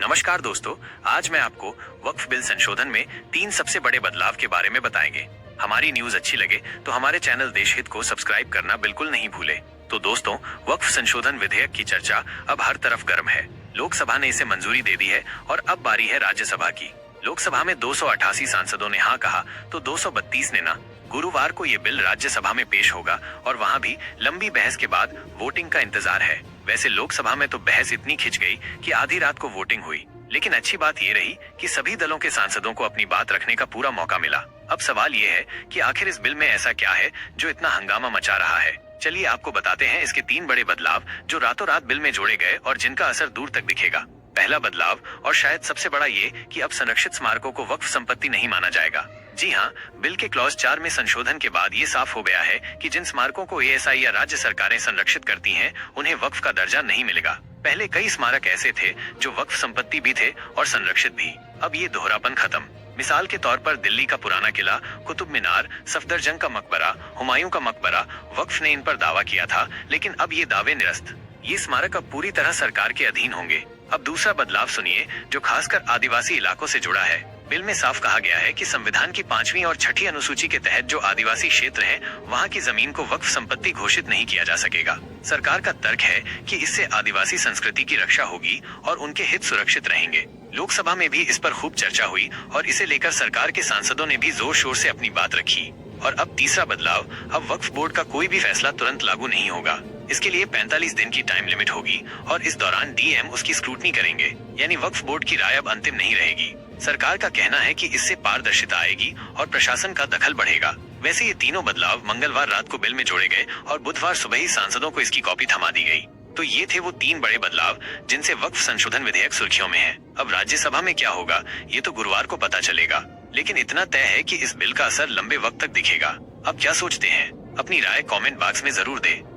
नमस्कार दोस्तों, आज मैं आपको वक्फ बिल संशोधन में 3 सबसे बड़े बदलाव के बारे में बताएंगे। हमारी न्यूज अच्छी लगे तो हमारे चैनल देशहित को सब्सक्राइब करना बिल्कुल नहीं भूले। तो दोस्तों, वक्फ संशोधन विधेयक की चर्चा अब हर तरफ गर्म है। लोकसभा ने इसे मंजूरी दे दी है और अब बारी है राज्यसभा की। लोकसभा में 288 सांसदों ने हाँ कहा तो 232 ने ना। गुरुवार को ये बिल राज्यसभा में पेश होगा और वहाँ भी लंबी बहस के बाद वोटिंग का इंतजार है। वैसे लोकसभा में तो बहस इतनी खिंच गई कि आधी रात को वोटिंग हुई, लेकिन अच्छी बात ये रही कि सभी दलों के सांसदों को अपनी बात रखने का पूरा मौका मिला। अब सवाल ये है कि आखिर इस बिल में ऐसा क्या है जो इतना हंगामा मचा रहा है। चलिए आपको बताते हैं इसके 3 बड़े बदलाव जो रातों रात बिल में जोड़े गए और जिनका असर दूर तक दिखेगा। पहला बदलाव और शायद सबसे बड़ा ये कि अब संरक्षित स्मारकों को वक्फ संपत्ति नहीं माना जाएगा। जी हाँ, बिल के क्लॉज 4 में संशोधन के बाद ये साफ हो गया है कि जिन स्मारकों को एएसआई या राज्य सरकारें संरक्षित करती हैं, उन्हें वक्फ का दर्जा नहीं मिलेगा। पहले कई स्मारक ऐसे थे जो वक्फ संपत्ति भी थे और संरक्षित भी। अब ये दोहरापन खत्म। मिसाल के तौर पर दिल्ली का पुराना किला, कुतुब मीनार, सफदरजंग का मकबरा, हुमायूं का मकबरा, वक्फ ने इन पर दावा किया था, लेकिन अब ये दावे निरस्त। ये स्मारक अब पूरी तरह सरकार के अधीन होंगे। अब दूसरा बदलाव सुनिए, जो खासकर आदिवासी इलाकों से जुड़ा है। बिल में साफ कहा गया है कि संविधान की 5वीं और 6ठी अनुसूची के तहत जो आदिवासी क्षेत्र हैं, वहाँ की जमीन को वक्फ संपत्ति घोषित नहीं किया जा सकेगा। सरकार का तर्क है कि इससे आदिवासी संस्कृति की रक्षा होगी और उनके हित सुरक्षित रहेंगे। लोकसभा में भी इस पर खूब चर्चा हुई और इसे लेकर सरकार के सांसदों ने भी जोर शोर से अपनी बात रखी। और अब तीसरा बदलाव, अब वक्फ बोर्ड का कोई भी फैसला तुरंत लागू नहीं होगा। इसके लिए 45 दिन की टाइम लिमिट होगी और इस दौरान डीएम उसकी स्क्रूटनी करेंगे, यानी वक्फ बोर्ड की राय अब अंतिम नहीं रहेगी। सरकार का कहना है कि इससे पारदर्शिता आएगी और प्रशासन का दखल बढ़ेगा। वैसे ये तीनों बदलाव मंगलवार रात को बिल में जोड़े गए और बुधवार सुबह ही सांसदों को इसकी कॉपी थमा दी गई। तो ये थे वो 3 बड़े बदलाव जिनसे वक्फ संशोधन विधेयक सुर्खियों में है। अब राज्यसभा में क्या होगा ये तो गुरुवार को पता चलेगा, लेकिन इतना तय है कि इस बिल का असर लंबे वक्त तक दिखेगा। अब क्या सोचते हैं? अपनी राय कमेंट बॉक्स में जरूर दें।